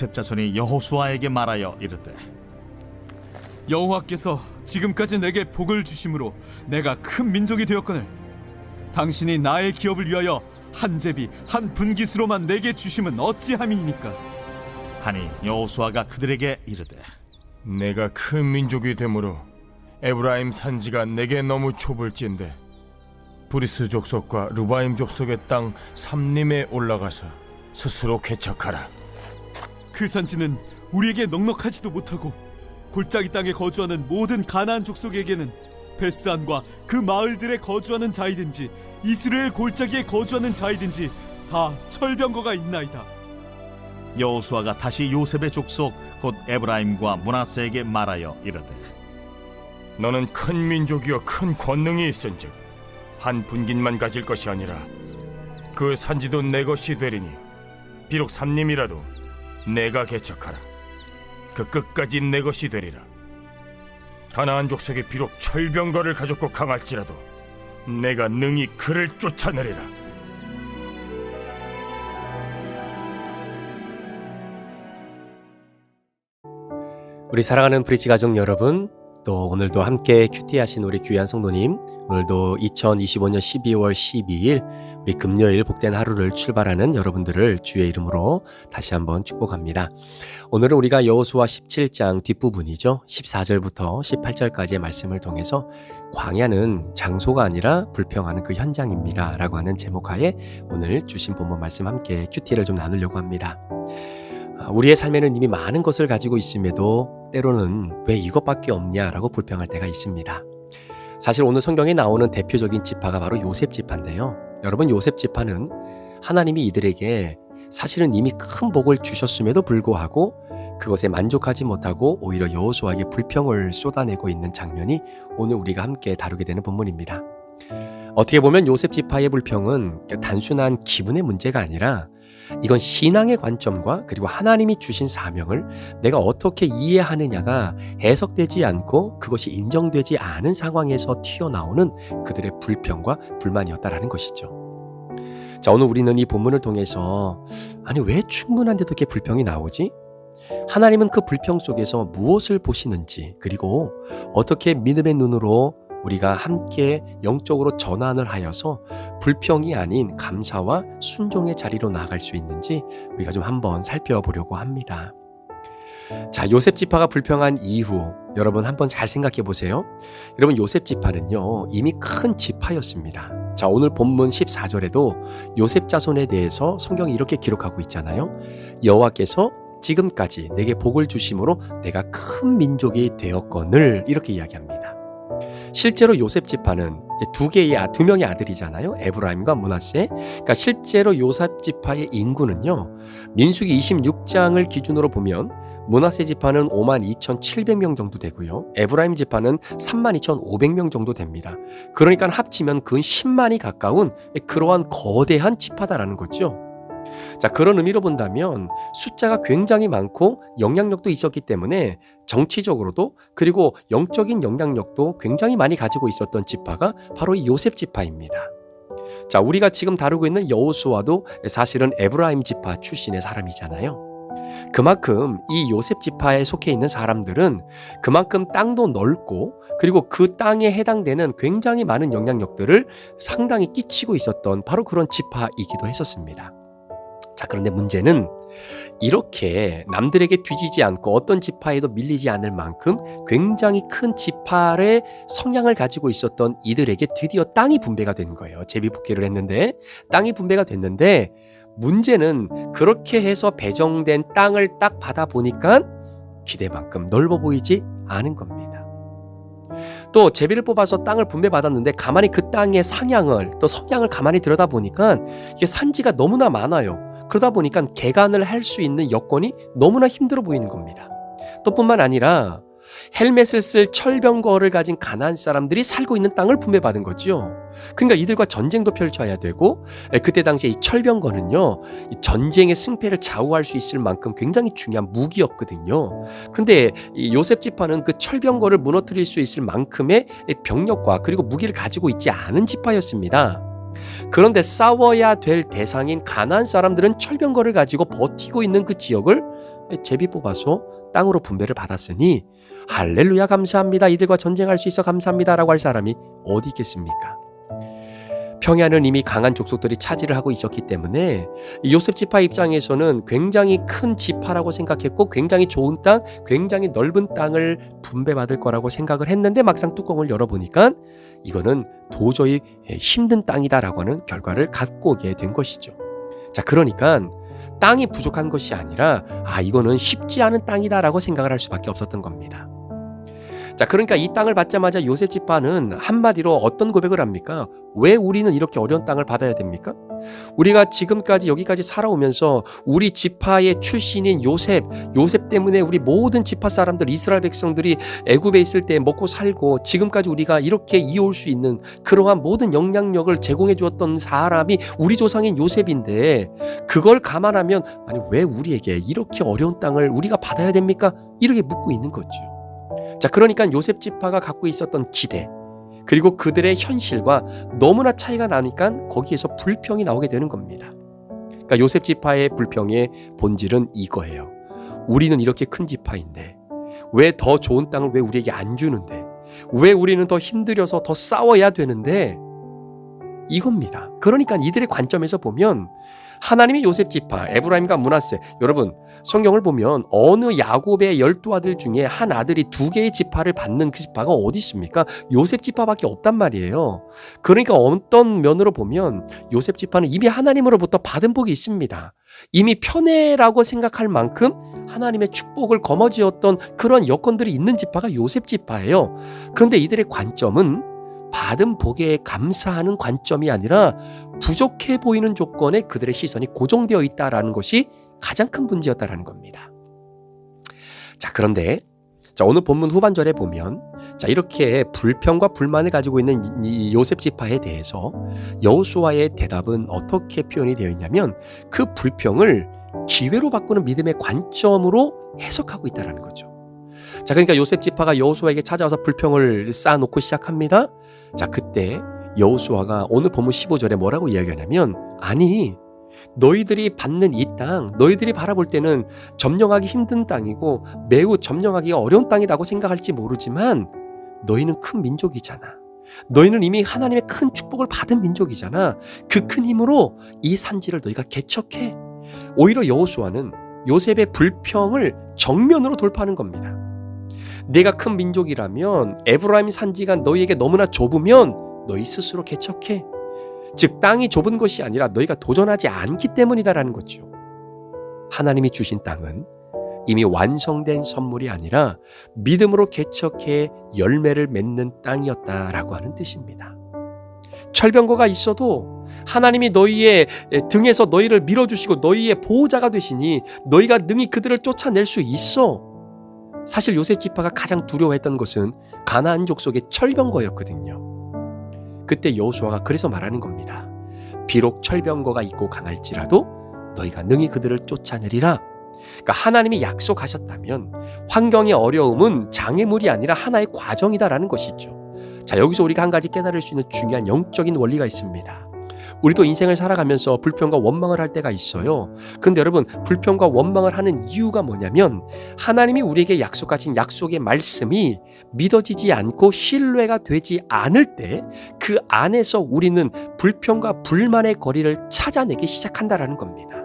요셉 자손이 여호수아에게 말하여 이르되 여호와께서 지금까지 내게 복을 주심으로 내가 큰 민족이 되었거늘 당신이 나의 기업을 위하여 한 제비 한 분깃으로만 내게 주심은 어찌함이니까. 하니 여호수아가 그들에게 이르되 내가 큰 민족이 되므로 에브라임 산지가 내게 너무 좁을진데 브리스 족속과 르바임 족속의 땅 삼림에 올라가서 스스로 개척하라. 그 산지는 우리에게 넉넉하지도 못하고 골짜기 땅에 거주하는 모든 가나안 족속에게는 베스안과 그 마을들에 거주하는 자이든지 이스라엘 골짜기에 거주하는 자이든지 다 철병거가 있나이다. 여호수아가 다시 요셉의 족속 곧 에브라임과 므낫세에게 말하여 이르되 너는 큰 민족이여 큰 권능이 있은즉 한 분깃만 가질 것이 아니라 그 산지도 내 것이 되리니 비록 삼림이라도 내가 개척하라. 그 끝까지 내 것이 되리라. 가나안 족속이 비록 철병거를 가졌고 강할지라도 내가 능히 그를 쫓아내리라. 우리 사랑하는 브릿지 가족 여러분, 또 오늘도 함께 큐티하신 우리 귀한 성도님, 오늘도 2025년 12월 12일 우리 금요일 복된 하루를 출발하는 여러분들을 주의 이름으로 다시 한번 축복합니다. 오늘은 우리가 여호수아 17장 뒷부분이죠. 14절부터 18절까지의 말씀을 통해서 광야는 장소가 아니라 불평하는 그 현장입니다 라고 하는 제목하에 오늘 주신 본문 말씀 함께 큐티를 좀 나누려고 합니다. 우리의 삶에는 이미 많은 것을 가지고 있음에도 때로는 왜 이것밖에 없냐라고 불평할 때가 있습니다. 사실 오늘 성경에 나오는 대표적인 지파가 바로 요셉 지파인데요. 여러분, 요셉 지파는 하나님이 이들에게 사실은 이미 큰 복을 주셨음에도 불구하고 그것에 만족하지 못하고 오히려 여호수아에게 불평을 쏟아내고 있는 장면이 오늘 우리가 함께 다루게 되는 본문입니다. 어떻게 보면 요셉 지파의 불평은 단순한 기분의 문제가 아니라 이건 신앙의 관점과 그리고 하나님이 주신 사명을 내가 어떻게 이해하느냐가 해석되지 않고 그것이 인정되지 않은 상황에서 튀어나오는 그들의 불평과 불만이었다라는 것이죠. 자, 오늘 우리는 이 본문을 통해서 아니 왜 충분한데도 이렇게 불평이 나오지? 하나님은 그 불평 속에서 무엇을 보시는지, 그리고 어떻게 믿음의 눈으로 우리가 함께 영적으로 전환을 하여서 불평이 아닌 감사와 순종의 자리로 나아갈 수 있는지 우리가 좀 한번 살펴보려고 합니다. 자, 요셉 지파가 불평한 이후 여러분 한번 잘 생각해 보세요. 여러분, 요셉 지파는요 이미 큰 지파였습니다. 자, 오늘 본문 14절에도 요셉 자손에 대해서 성경이 이렇게 기록하고 있잖아요. 여호와께서 지금까지 내게 복을 주심으로 내가 큰 민족이 되었거늘, 이렇게 이야기합니다. 실제로 요셉 지파는 두 명의 아들이잖아요. 에브라임과 므낫세. 그러니까 실제로 요셉 지파의 인구는요, 민수기 26장을 기준으로 보면 므낫세 지파는 52,700명 정도 되고요, 에브라임 지파는 32,500명 정도 됩니다. 그러니까 합치면 근 10만이 가까운 그러한 거대한 지파다라는 거죠. 자, 그런 의미로 본다면 숫자가 굉장히 많고 영향력도 있었기 때문에 정치적으로도 그리고 영적인 영향력도 굉장히 많이 가지고 있었던 지파가 바로 이 요셉 지파입니다. 자, 우리가 지금 다루고 있는 여호수아도 사실은 에브라임 지파 출신의 사람이잖아요. 그만큼 이 요셉 지파에 속해 있는 사람들은 그만큼 땅도 넓고 그리고 그 땅에 해당되는 굉장히 많은 영향력들을 상당히 끼치고 있었던 바로 그런 지파이기도 했었습니다. 자, 그런데 문제는 이렇게 남들에게 뒤지지 않고 어떤 지파에도 밀리지 않을 만큼 굉장히 큰 지파의 성향을 가지고 있었던 이들에게 드디어 땅이 분배가 된 거예요. 제비뽑기를 했는데 땅이 분배가 됐는데, 문제는 그렇게 해서 배정된 땅을 딱 받아보니까 기대만큼 넓어 보이지 않은 겁니다. 또 제비를 뽑아서 땅을 분배받았는데 가만히 그 땅의 상향을 또 성향을 가만히 들여다보니까 이게 산지가 너무나 많아요. 그러다 보니까 개간을 할 수 있는 여건이 너무나 힘들어 보이는 겁니다. 또 뿐만 아니라 헬멧을 쓸 철병거를 가진 가나안 사람들이 살고 있는 땅을 분배받은 거죠. 그러니까 이들과 전쟁도 펼쳐야 되고, 그때 당시에 이 철병거는요, 이 전쟁의 승패를 좌우할 수 있을 만큼 굉장히 중요한 무기였거든요. 그런데 이 요셉 지파는 그 철병거를 무너뜨릴 수 있을 만큼의 병력과 그리고 무기를 가지고 있지 않은 지파였습니다. 그런데 싸워야 될 대상인 가나안 사람들은 철병거를 가지고 버티고 있는 그 지역을 제비 뽑아서 땅으로 분배를 받았으니 할렐루야 감사합니다. 이들과 전쟁할 수 있어 감사합니다라고 할 사람이 어디 있겠습니까? 평야는 이미 강한 족속들이 차지를 하고 있었기 때문에 요셉 지파 입장에서는 굉장히 큰 지파라고 생각했고 굉장히 좋은 땅, 굉장히 넓은 땅을 분배받을 거라고 생각을 했는데 막상 뚜껑을 열어보니까 이거는 도저히 힘든 땅이다라고 하는 결과를 갖고 오게 된 것이죠. 자, 그러니까 땅이 부족한 것이 아니라 이거는 쉽지 않은 땅이다라고 생각을 할 수밖에 없었던 겁니다. 자, 그러니까 이 땅을 받자마자 요셉 지파는 한마디로 어떤 고백을 합니까? 왜 우리는 이렇게 어려운 땅을 받아야 됩니까? 우리가 지금까지 여기까지 살아오면서 우리 지파의 출신인 요셉 때문에 우리 모든 지파 사람들, 이스라엘 백성들이 애굽에 있을 때 먹고 살고 지금까지 우리가 이렇게 이어올 수 있는 그러한 모든 영향력을 제공해 주었던 사람이 우리 조상인 요셉인데 그걸 감안하면 아니 왜 우리에게 이렇게 어려운 땅을 우리가 받아야 됩니까? 이렇게 묻고 있는 거죠. 자, 그러니까 요셉 지파가 갖고 있었던 기대 그리고 그들의 현실과 너무나 차이가 나니까 거기에서 불평이 나오게 되는 겁니다. 그러니까 요셉 지파의 불평의 본질은 이거예요. 우리는 이렇게 큰 지파인데 왜 더 좋은 땅을 왜 우리에게 안 주는데 왜 우리는 더 힘들여서 더 싸워야 되는데 이겁니다. 그러니까 이들의 관점에서 보면 하나님이 요셉 지파, 에브라임과 므낫세, 여러분 성경을 보면 어느 야곱의 12아들 중에 한 아들이 2개의 지파를 받는 그 지파가 어디 있습니까? 요셉 지파밖에 없단 말이에요. 그러니까 어떤 면으로 보면 요셉 지파는 이미 하나님으로부터 받은 복이 있습니다. 이미 편애라고 생각할 만큼 하나님의 축복을 거머쥐었던 그런 여건들이 있는 지파가 요셉 지파예요. 그런데 이들의 관점은 받은 복에 감사하는 관점이 아니라 부족해 보이는 조건에 그들의 시선이 고정되어 있다라는 것이 가장 큰 문제였다라는 겁니다. 자, 그런데 오늘 본문 후반절에 보면 이렇게 불평과 불만을 가지고 있는 이 요셉 지파에 대해서 여호수아의 대답은 어떻게 표현이 되어 있냐면 그 불평을 기회로 바꾸는 믿음의 관점으로 해석하고 있다는 거죠. 자, 그러니까 요셉 지파가 여호수아에게 찾아와서 불평을 쌓아놓고 시작합니다. 자, 그때 여호수아가 오늘 본문 15절에 뭐라고 이야기하냐면 아니 너희들이 받는 이 땅 너희들이 바라볼 때는 점령하기 힘든 땅이고 매우 점령하기가 어려운 땅이라고 생각할지 모르지만 너희는 큰 민족이잖아. 너희는 이미 하나님의 큰 축복을 받은 민족이잖아. 그 큰 힘으로 이 산지를 너희가 개척해. 오히려 여호수아는 요셉의 불평을 정면으로 돌파하는 겁니다. 내가 큰 민족이라면 에브라임 산지가 너희에게 너무나 좁으면 너희 스스로 개척해. 즉 땅이 좁은 것이 아니라 너희가 도전하지 않기 때문이다라는 거죠. 하나님이 주신 땅은 이미 완성된 선물이 아니라 믿음으로 개척해 열매를 맺는 땅이었다라고 하는 뜻입니다. 철병거가 있어도 하나님이 너희의 등에서 너희를 밀어주시고 너희의 보호자가 되시니 너희가 능히 그들을 쫓아낼 수 있어. 사실 요셉 지파가 가장 두려워했던 것은 가나안 족속의 철병거였거든요. 그때 여호수아가 그래서 말하는 겁니다. 비록 철병거가 있고 강할지라도 너희가 능히 그들을 쫓아내리라. 그러니까 하나님이 약속하셨다면 환경의 어려움은 장애물이 아니라 하나의 과정이다라는 것이죠. 자, 여기서 우리가 한 가지 깨달을 수 있는 중요한 영적인 원리가 있습니다. 우리도 인생을 살아가면서 불평과 원망을 할 때가 있어요. 그런데 여러분, 불평과 원망을 하는 이유가 뭐냐면 하나님이 우리에게 약속하신 약속의 말씀이 믿어지지 않고 신뢰가 되지 않을 때 그 안에서 우리는 불평과 불만의 거리를 찾아내기 시작한다라는 겁니다.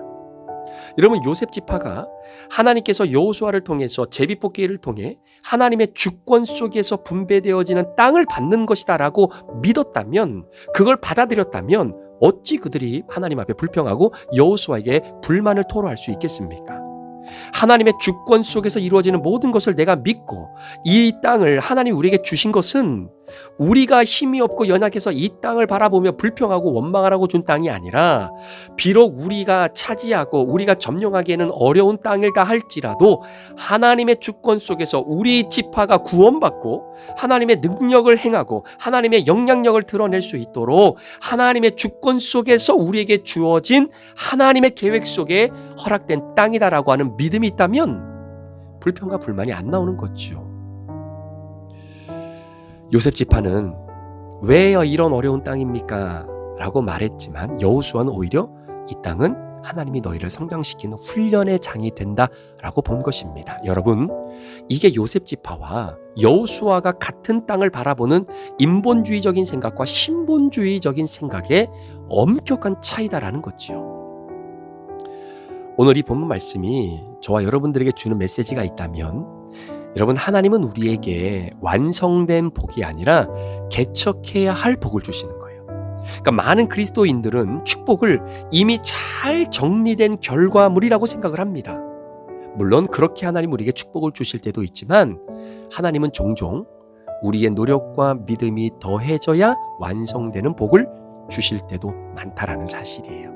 여러분, 요셉 지파가 하나님께서 여호수아를 통해서 제비뽑기를 통해 하나님의 주권 속에서 분배되어지는 땅을 받는 것이다라고 믿었다면, 그걸 받아들였다면 어찌 그들이 하나님 앞에 불평하고 여호수아에게 불만을 토로할 수 있겠습니까? 하나님의 주권 속에서 이루어지는 모든 것을 내가 믿고 이 땅을 하나님이 우리에게 주신 것은 우리가 힘이 없고 연약해서 이 땅을 바라보며 불평하고 원망하라고 준 땅이 아니라 비록 우리가 차지하고 우리가 점령하기에는 어려운 땅일다 할지라도 하나님의 주권 속에서 우리 지파가 구원받고 하나님의 능력을 행하고 하나님의 영향력을 드러낼 수 있도록 하나님의 주권 속에서 우리에게 주어진 하나님의 계획 속에 허락된 땅이다라고 하는 믿음이 있다면 불평과 불만이 안 나오는 거죠. 요셉 지파는 왜 이런 어려운 땅입니까? 라고 말했지만 여호수아는 오히려 이 땅은 하나님이 너희를 성장시키는 훈련의 장이 된다라고 본 것입니다. 여러분, 이게 요셉 지파와 여호수아가 같은 땅을 바라보는 인본주의적인 생각과 신본주의적인 생각의 엄격한 차이다라는 거죠. 오늘 이 본문 말씀이 저와 여러분들에게 주는 메시지가 있다면, 여러분, 하나님은 우리에게 완성된 복이 아니라 개척해야 할 복을 주시는 거예요. 그러니까 많은 그리스도인들은 축복을 이미 잘 정리된 결과물이라고 생각을 합니다. 물론 그렇게 하나님 우리에게 축복을 주실 때도 있지만, 하나님은 종종 우리의 노력과 믿음이 더해져야 완성되는 복을 주실 때도 많다라는 사실이에요.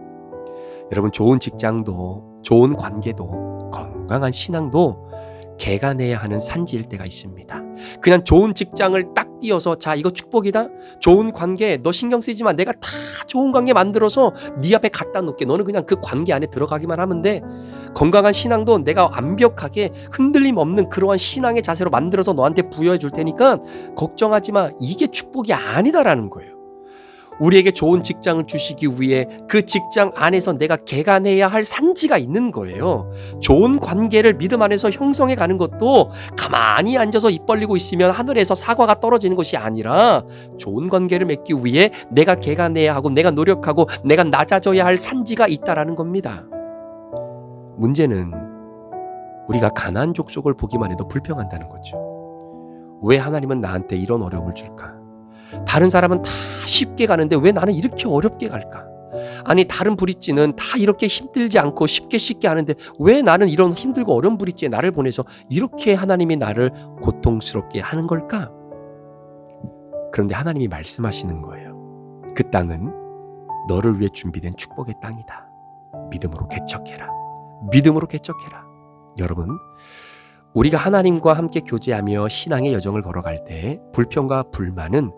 여러분, 좋은 직장도, 좋은 관계도, 건강한 신앙도 개간해야 하는 산지일 때가 있습니다. 그냥 좋은 직장을 딱 띄어서 자, 이거 축복이다. 좋은 관계 너 신경 쓰지 마. 내가 다 좋은 관계 만들어서 네 앞에 갖다 놓을게. 너는 그냥 그 관계 안에 들어가기만 하면 돼. 건강한 신앙도 내가 완벽하게 흔들림 없는 그러한 신앙의 자세로 만들어서 너한테 부여해 줄 테니까 걱정하지 마. 이게 축복이 아니다라는 거예요. 우리에게 좋은 직장을 주시기 위해 그 직장 안에서 내가 개간해야 할 산지가 있는 거예요. 좋은 관계를 믿음 안에서 형성해 가는 것도 가만히 앉아서 입 벌리고 있으면 하늘에서 사과가 떨어지는 것이 아니라, 좋은 관계를 맺기 위해 내가 개간해야 하고 내가 노력하고 내가 낮아져야 할 산지가 있다라는 겁니다. 문제는 우리가 가나안 족속을 보기만 해도 불평한다는 거죠. 왜 하나님은 나한테 이런 어려움을 줄까? 다른 사람은 다 쉽게 가는데 왜 나는 이렇게 어렵게 갈까? 아니, 다른 브릿지는 다 이렇게 힘들지 않고 쉽게 하는데 왜 나는 이런 힘들고 어려운 브릿지에 나를 보내서 이렇게 하나님이 나를 고통스럽게 하는 걸까? 그런데 하나님이 말씀하시는 거예요. 그 땅은 너를 위해 준비된 축복의 땅이다. 믿음으로 개척해라. 믿음으로 개척해라. 여러분, 우리가 하나님과 함께 교제하며 신앙의 여정을 걸어갈 때 불평과 불만은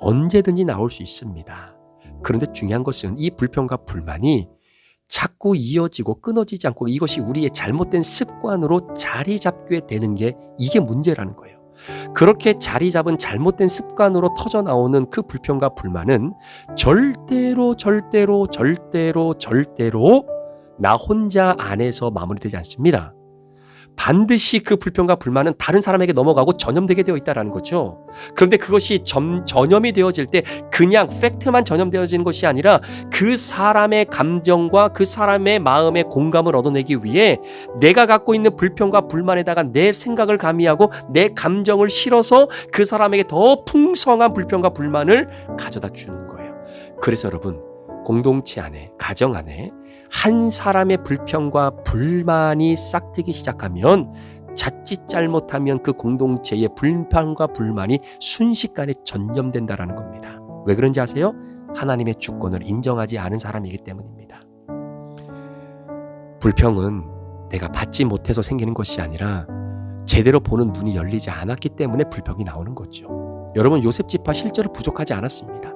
언제든지 나올 수 있습니다. 그런데 중요한 것은 이 불평과 불만이 자꾸 이어지고 끊어지지 않고 이것이 우리의 잘못된 습관으로 자리 잡게 되는 게, 이게 문제라는 거예요. 그렇게 자리 잡은 잘못된 습관으로 터져 나오는 그 불평과 불만은 절대로 나 혼자 안에서 마무리되지 않습니다. 반드시 그 불평과 불만은 다른 사람에게 넘어가고 전염되게 되어 있다는 거죠. 그런데 그것이 전염이 되어질 때 그냥 팩트만 전염되어지는 것이 아니라 그 사람의 감정과 그 사람의 마음의 공감을 얻어내기 위해 내가 갖고 있는 불평과 불만에다가 내 생각을 가미하고 내 감정을 실어서 그 사람에게 더 풍성한 불평과 불만을 가져다 주는 거예요. 그래서 여러분, 공동체 안에, 가정 안에 한 사람의 불평과 불만이 싹트기 시작하면, 자칫 잘못하면 그 공동체의 불평과 불만이 순식간에 전염된다라는 겁니다. 왜 그런지 아세요? 하나님의 주권을 인정하지 않은 사람이기 때문입니다. 불평은 내가 받지 못해서 생기는 것이 아니라 제대로 보는 눈이 열리지 않았기 때문에 불평이 나오는 거죠. 여러분, 요셉 지파 실제로 부족하지 않았습니다.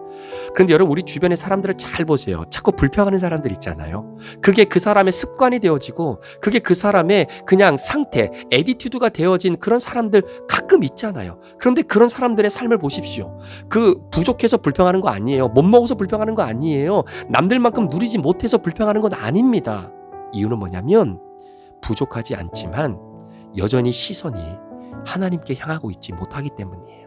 그런데 여러분, 우리 주변의 사람들을 잘 보세요. 자꾸 불평하는 사람들 있잖아요. 그게 그 사람의 습관이 되어지고 그게 그 사람의 그냥 상태, 애티튜드가 되어진 그런 사람들 가끔 있잖아요. 그런데 그런 사람들의 삶을 보십시오. 그 부족해서 불평하는 거 아니에요. 못 먹어서 불평하는 거 아니에요. 남들만큼 누리지 못해서 불평하는 건 아닙니다. 이유는 뭐냐면 부족하지 않지만 여전히 시선이 하나님께 향하고 있지 못하기 때문이에요.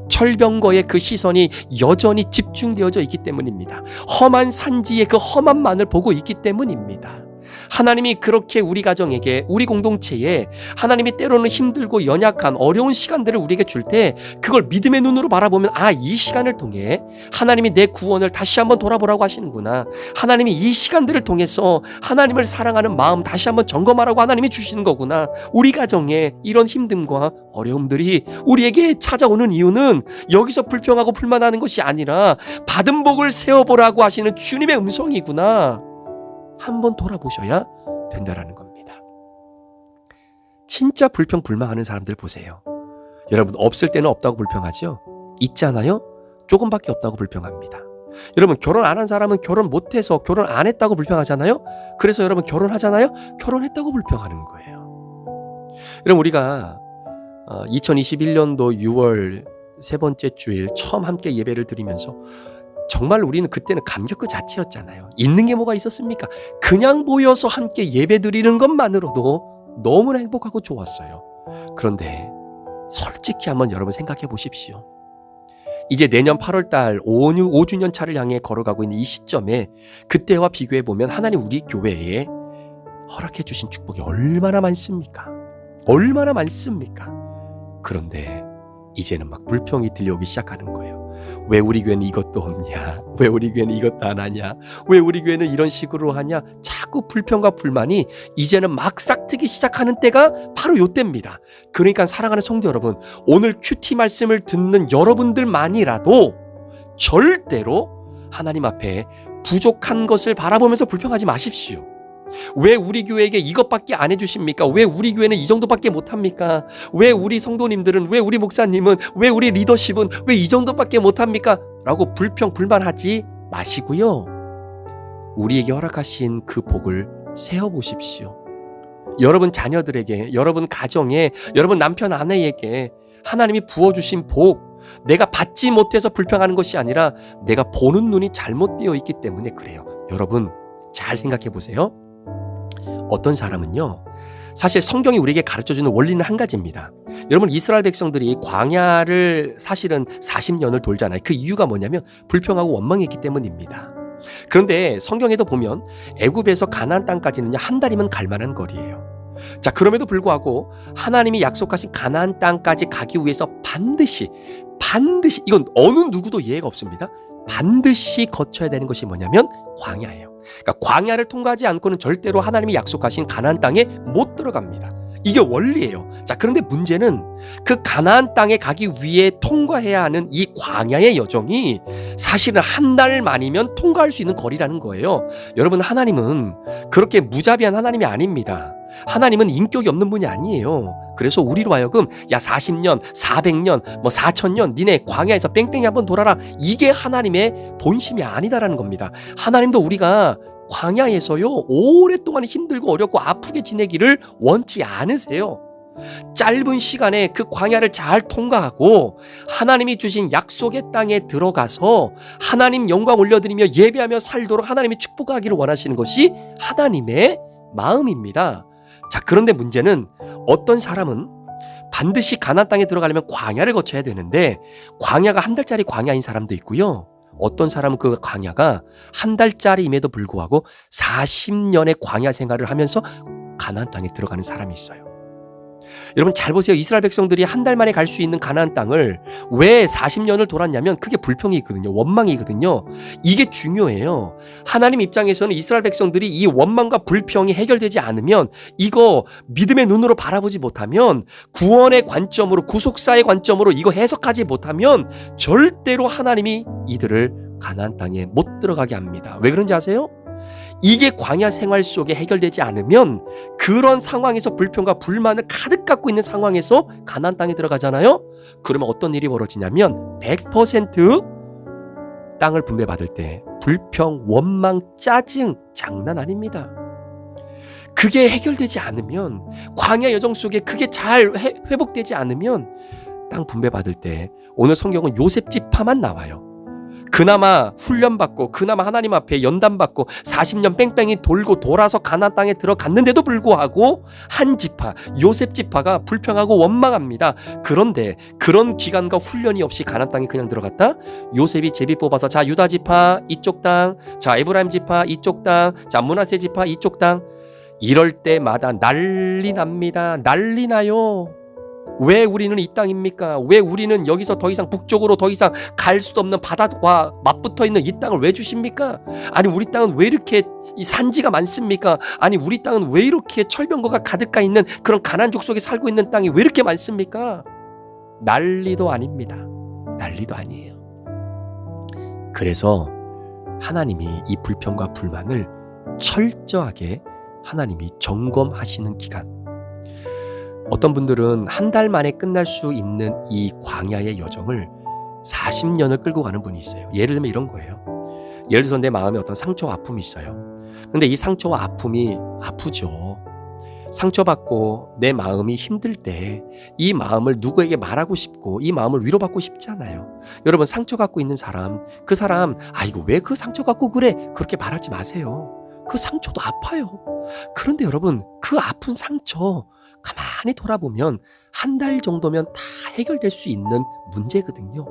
철병거의 그 시선이 여전히 집중되어져 있기 때문입니다. 험한 산지의 그 험한만을 보고 있기 때문입니다. 하나님이 그렇게 우리 가정에게, 우리 공동체에 하나님이 때로는 힘들고 연약한 어려운 시간들을 우리에게 줄 때 그걸 믿음의 눈으로 바라보면, 아, 이 시간을 통해 하나님이 내 구원을 다시 한번 돌아보라고 하시는구나. 하나님이 이 시간들을 통해서 하나님을 사랑하는 마음 다시 한번 점검하라고 하나님이 주시는 거구나. 우리 가정에 이런 힘듦과 어려움들이 우리에게 찾아오는 이유는 여기서 불평하고 불만하는 것이 아니라 받은 복을 세워보라고 하시는 주님의 음성이구나. 한번 돌아보셔야 된다라는 겁니다. 진짜 불평 불만하는 사람들 보세요. 여러분, 없을 때는 없다고 불평하죠? 있잖아요? 조금밖에 없다고 불평합니다. 여러분, 결혼 안 한 사람은 결혼 못해서 결혼 안 했다고 불평하잖아요? 그래서 여러분, 결혼하잖아요? 결혼했다고 불평하는 거예요. 여러분, 우리가 2021년도 6월 세 번째 주일 처음 함께 예배를 드리면서 정말 우리는 그때는 감격 그 자체였잖아요. 있는 게 뭐가 있었습니까? 그냥 모여서 함께 예배 드리는 것만으로도 너무나 행복하고 좋았어요. 그런데 솔직히 한번 여러분 생각해 보십시오. 이제 내년 8월 달 5주년 차를 향해 걸어가고 있는 이 시점에 그때와 비교해 보면 하나님 우리 교회에 허락해 주신 축복이 얼마나 많습니까? 얼마나 많습니까? 그런데 이제는 막 불평이 들려오기 시작하는 거예요. 왜 우리 교회는 이것도 없냐? 왜 우리 교회는 이것도 안 하냐? 왜 우리 교회는 이런 식으로 하냐? 자꾸 불평과 불만이 이제는 막 싹트기 시작하는 때가 바로 요때입니다. 그러니까 사랑하는 성도 여러분, 오늘 큐티 말씀을 듣는 여러분들만이라도 절대로 하나님 앞에 부족한 것을 바라보면서 불평하지 마십시오. 왜 우리 교회에게 이것밖에 안 해주십니까? 왜 우리 교회는 이 정도밖에 못합니까? 왜 우리 성도님들은, 왜 우리 목사님은, 왜 우리 리더십은 왜 이 정도밖에 못합니까? 라고 불평 불만하지 마시고요. 우리에게 허락하신 그 복을 세어보십시오. 여러분 자녀들에게, 여러분 가정에, 여러분 남편 아내에게 하나님이 부어주신 복, 내가 받지 못해서 불평하는 것이 아니라 내가 보는 눈이 잘못되어 있기 때문에 그래요. 여러분 잘 생각해 보세요. 어떤 사람은요, 사실 성경이 우리에게 가르쳐주는 원리는 한 가지입니다. 여러분 이스라엘 백성들이 광야를 사실은 40년을 돌잖아요. 그 이유가 뭐냐면 불평하고 원망했기 때문입니다. 그런데 성경에도 보면 애굽에서 가나안 땅까지는요, 한 달이면 갈 만한 거리예요. 자, 그럼에도 불구하고 하나님이 약속하신 가나안 땅까지 가기 위해서 반드시 이건 어느 누구도 예외가 없습니다. 반드시 거쳐야 되는 것이 뭐냐면 광야예요. 그러니까 광야를 통과하지 않고는 절대로 하나님이 약속하신 가나안 땅에 못 들어갑니다. 이게 원리예요. 자, 그런데 문제는 그 가나안 땅에 가기 위해 통과해야 하는 이 광야의 여정이 사실은 한 달 만이면 통과할 수 있는 거리라는 거예요. 여러분, 하나님은 그렇게 무자비한 하나님이 아닙니다. 하나님은 인격이 없는 분이 아니에요. 그래서 우리로 하여금 40년, 400년, 4000년 니네 광야에서 뺑뺑이 한번 돌아라. 이게 하나님의 본심이 아니다라는 겁니다. 하나님도 우리가 광야에서요, 오랫동안 힘들고 어렵고 아프게 지내기를 원치 않으세요. 짧은 시간에 그 광야를 잘 통과하고 하나님이 주신 약속의 땅에 들어가서 하나님 영광 올려드리며 예배하며 살도록 하나님이 축복하기를 원하시는 것이 하나님의 마음입니다. 자, 그런데 문제는 어떤 사람은 반드시 가나안 땅에 들어가려면 광야를 거쳐야 되는데 광야가 한 달짜리 광야인 사람도 있고요. 어떤 사람은 그 광야가 한 달짜리임에도 불구하고 40년의 광야 생활을 하면서 가나안 땅에 들어가는 사람이 있어요. 여러분 잘 보세요. 이스라엘 백성들이 한 달 만에 갈 수 있는 가나안 땅을 왜 40년을 돌았냐면 그게 불평이거든요. 원망이거든요. 이게 중요해요. 하나님 입장에서는 이스라엘 백성들이 이 원망과 불평이 해결되지 않으면, 이거 믿음의 눈으로 바라보지 못하면, 구원의 관점으로, 구속사의 관점으로 이거 해석하지 못하면 절대로 하나님이 이들을 가나안 땅에 못 들어가게 합니다. 왜 그런지 아세요? 이게 광야 생활 속에 해결되지 않으면 그런 상황에서 불평과 불만을 가득 갖고 있는 상황에서 가나안 땅에 들어가잖아요. 그러면 어떤 일이 벌어지냐면 100% 땅을 분배받을 때 불평, 원망, 짜증 장난 아닙니다. 그게 해결되지 않으면, 광야 여정 속에 그게 잘 회복되지 않으면 땅 분배받을 때 오늘 성경은 요셉 지파만 나와요. 그나마 훈련받고 그나마 하나님 앞에 연단받고 40년 뺑뺑이 돌고 돌아서 가나안 땅에 들어갔는데도 불구하고 한 지파, 요셉 지파가 불평하고 원망합니다. 그런데 그런 기간과 훈련이 없이 가나안 땅에 그냥 들어갔다? 요셉이 제비 뽑아서 자, 유다 지파 이쪽 땅, 자, 에브라임 지파 이쪽 땅, 자, 므낫세 지파 이쪽 땅, 이럴 때마다 난리 납니다. 난리 나요. 왜 우리는 이 땅입니까? 왜 우리는 여기서 더 이상 북쪽으로 더 이상 갈 수도 없는 바다와 맞붙어 있는 이 땅을 왜 주십니까? 아니, 우리 땅은 왜 이렇게 이 산지가 많습니까? 아니, 우리 땅은 왜 이렇게 철병거가 가득가 있는 그런 가나안 족속에 살고 있는 땅이 왜 이렇게 많습니까? 난리도 아닙니다. 난리도 아니에요. 그래서 하나님이 이 불평과 불만을 철저하게 하나님이 점검하시는 기간, 어떤 분들은 한 달 만에 끝날 수 있는 이 광야의 여정을 40년을 끌고 가는 분이 있어요. 예를 들면 이런 거예요. 예를 들어서 내 마음에 어떤 상처와 아픔이 있어요. 근데 이 상처와 아픔이 아프죠. 상처받고 내 마음이 힘들 때 이 마음을 누구에게 말하고 싶고 이 마음을 위로받고 싶잖아요. 여러분, 상처 갖고 있는 사람, 그 사람 아이고 왜 그 상처 갖고 그래, 그렇게 말하지 마세요. 그 상처도 아파요. 그런데 여러분, 그 아픈 상처 가만히 돌아보면 한 달 정도면 다 해결될 수 있는 문제거든요.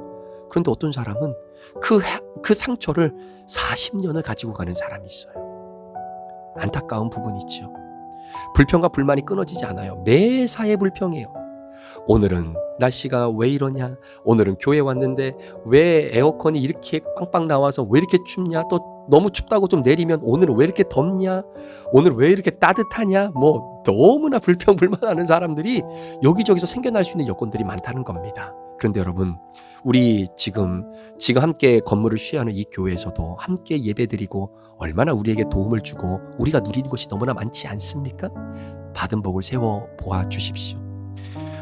그런데 어떤 사람은 그 상처를 40년을 가지고 가는 사람이 있어요. 안타까운 부분이죠. 불평과 불만이 끊어지지 않아요. 매사에 불평해요. 오늘은 날씨가 왜 이러냐, 오늘은 교회 왔는데 왜 에어컨이 이렇게 빵빵 나와서 왜 이렇게 춥냐, 또 너무 춥다고 좀 내리면 오늘은 왜 이렇게 덥냐, 오늘 왜 이렇게 따뜻하냐, 뭐 너무나 불평불만하는 사람들이 여기저기서 생겨날 수 있는 여건들이 많다는 겁니다. 그런데 여러분, 우리 지금 함께 건물을 쉬하는 이 교회에서도 함께 예배드리고 얼마나 우리에게 도움을 주고 우리가 누리는 것이 너무나 많지 않습니까? 받은 복을 세워 보아 주십시오.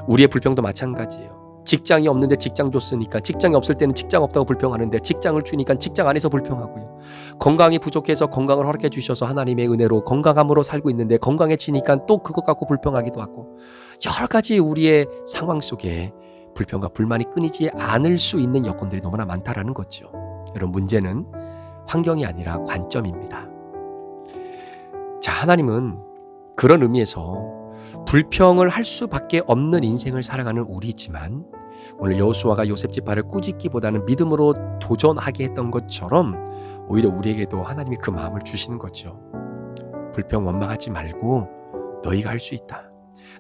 우리의 불평도 마찬가지예요. 직장이 없는데 직장 줬으니까, 직장이 없을 때는 직장 없다고 불평하는데 직장을 주니까 직장 안에서 불평하고요. 건강이 부족해서 건강을 허락해 주셔서 하나님의 은혜로 건강함으로 살고 있는데 건강해지니까 또 그것 갖고 불평하기도 하고, 여러 가지 우리의 상황 속에 불평과 불만이 끊이지 않을 수 있는 여건들이 너무나 많다라는 거죠. 여러분, 문제는 환경이 아니라 관점입니다. 자, 하나님은 그런 의미에서 불평을 할 수밖에 없는 인생을 살아가는 우리지만, 오늘 여호수아가 요셉 지파를 꾸짖기보다는 믿음으로 도전하게 했던 것처럼 오히려 우리에게도 하나님이 그 마음을 주시는 거죠. 불평 원망하지 말고 너희가 할 수 있다.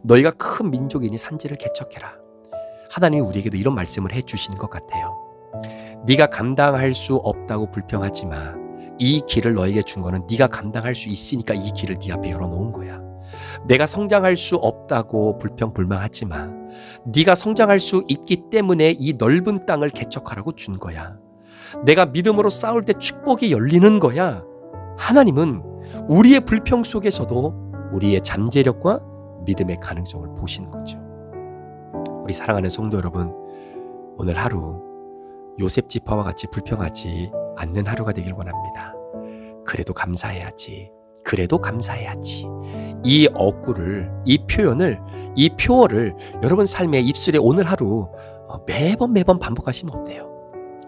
너희가 큰 민족이니 산지를 개척해라. 하나님이 우리에게도 이런 말씀을 해주시는 것 같아요. 네가 감당할 수 없다고 불평하지 마. 이 길을 너에게 준 거는 네가 감당할 수 있으니까 이 길을 네 앞에 열어놓은 거야. 내가 성장할 수 없다고 불평불만하지 마. 네가 성장할 수 있기 때문에 이 넓은 땅을 개척하라고 준 거야. 내가 믿음으로 싸울 때 축복이 열리는 거야. 하나님은 우리의 불평 속에서도 우리의 잠재력과 믿음의 가능성을 보시는 거죠. 우리 사랑하는 성도 여러분, 오늘 하루 요셉 지파와 같이 불평하지 않는 하루가 되길 원합니다. 그래도 감사해야지. 그래도 감사해야지. 이 어구를, 이 표현을, 이 표어를 여러분 삶의 입술에 오늘 하루 매번 반복하시면 어때요?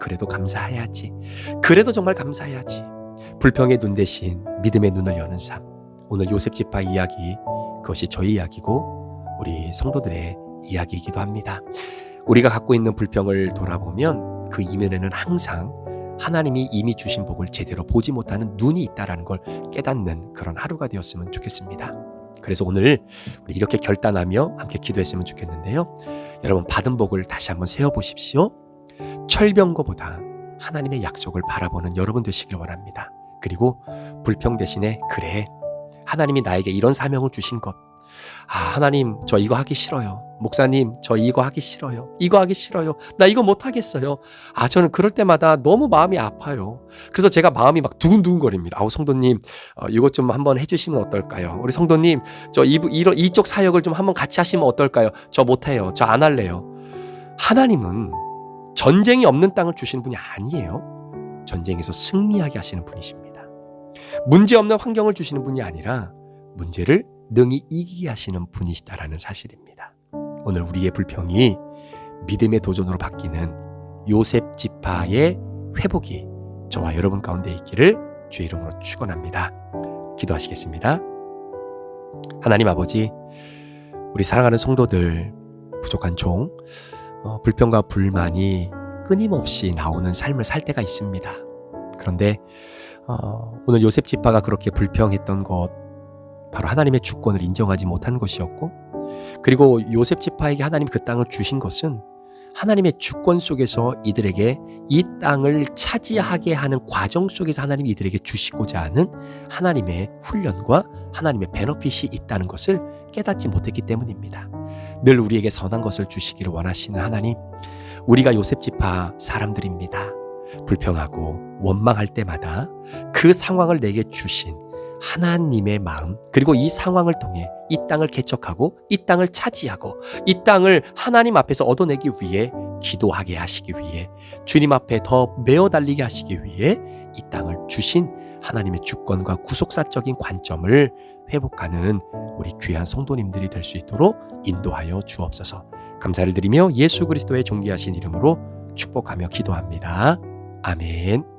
그래도 감사해야지. 그래도 정말 감사해야지. 불평의 눈 대신 믿음의 눈을 여는 삶. 오늘 요셉 지파 이야기, 그것이 저희 이야기고 우리 성도들의 이야기이기도 합니다. 우리가 갖고 있는 불평을 돌아보면 그 이면에는 항상 하나님이 이미 주신 복을 제대로 보지 못하는 눈이 있다는 걸 깨닫는 그런 하루가 되었으면 좋겠습니다. 그래서 오늘 우리 이렇게 결단하며 함께 기도했으면 좋겠는데요. 여러분, 받은 복을 다시 한번 세어보십시오. 철병거보다 하나님의 약속을 바라보는 여러분 되시길 원합니다. 그리고 불평 대신에, 그래, 하나님이 나에게 이런 사명을 주신 것, 하나님 저 이거 하기 싫어요. 목사님 저 이거 하기 싫어요. 이거 하기 싫어요. 나 이거 못하겠어요. 저는 그럴 때마다 너무 마음이 아파요. 그래서 제가 마음이 막 두근두근거립니다. 성도님 이것 좀 한번 해주시면 어떨까요? 우리 성도님 저 이쪽 사역을 좀 한번 같이 하시면 어떨까요? 저 못해요. 저 안 할래요. 하나님은 전쟁이 없는 땅을 주신 분이 아니에요. 전쟁에서 승리하게 하시는 분이십니다. 문제없는 환경을 주시는 분이 아니라 문제를 능히 이기게 하시는 분이시다라는 사실입니다. 오늘 우리의 불평이 믿음의 도전으로 바뀌는 요셉 지파의 회복이 저와 여러분 가운데 있기를 주의 이름으로 축원합니다. 기도하시겠습니다. 하나님 아버지, 우리 사랑하는 성도들, 부족한 종, 불평과 불만이 끊임없이 나오는 삶을 살 때가 있습니다. 그런데 오늘 요셉 지파가 그렇게 불평했던 것, 바로 하나님의 주권을 인정하지 못한 것이었고, 그리고 요셉 지파에게 하나님이 그 땅을 주신 것은 하나님의 주권 속에서 이들에게 이 땅을 차지하게 하는 과정 속에서 하나님이 이들에게 주시고자 하는 하나님의 훈련과 하나님의 베너핏이 있다는 것을 깨닫지 못했기 때문입니다. 늘 우리에게 선한 것을 주시기를 원하시는 하나님, 우리가 요셉 지파 사람들입니다. 불평하고 원망할 때마다 그 상황을 내게 주신 하나님의 마음, 그리고 이 상황을 통해 이 땅을 개척하고 이 땅을 차지하고 이 땅을 하나님 앞에서 얻어내기 위해 기도하게 하시기 위해, 주님 앞에 더 메어 달리게 하시기 위해 이 땅을 주신 하나님의 주권과 구속사적인 관점을 회복하는 우리 귀한 성도님들이 될 수 있도록 인도하여 주옵소서. 감사를 드리며 예수 그리스도의 존귀하신 이름으로 축복하며 기도합니다. 아멘.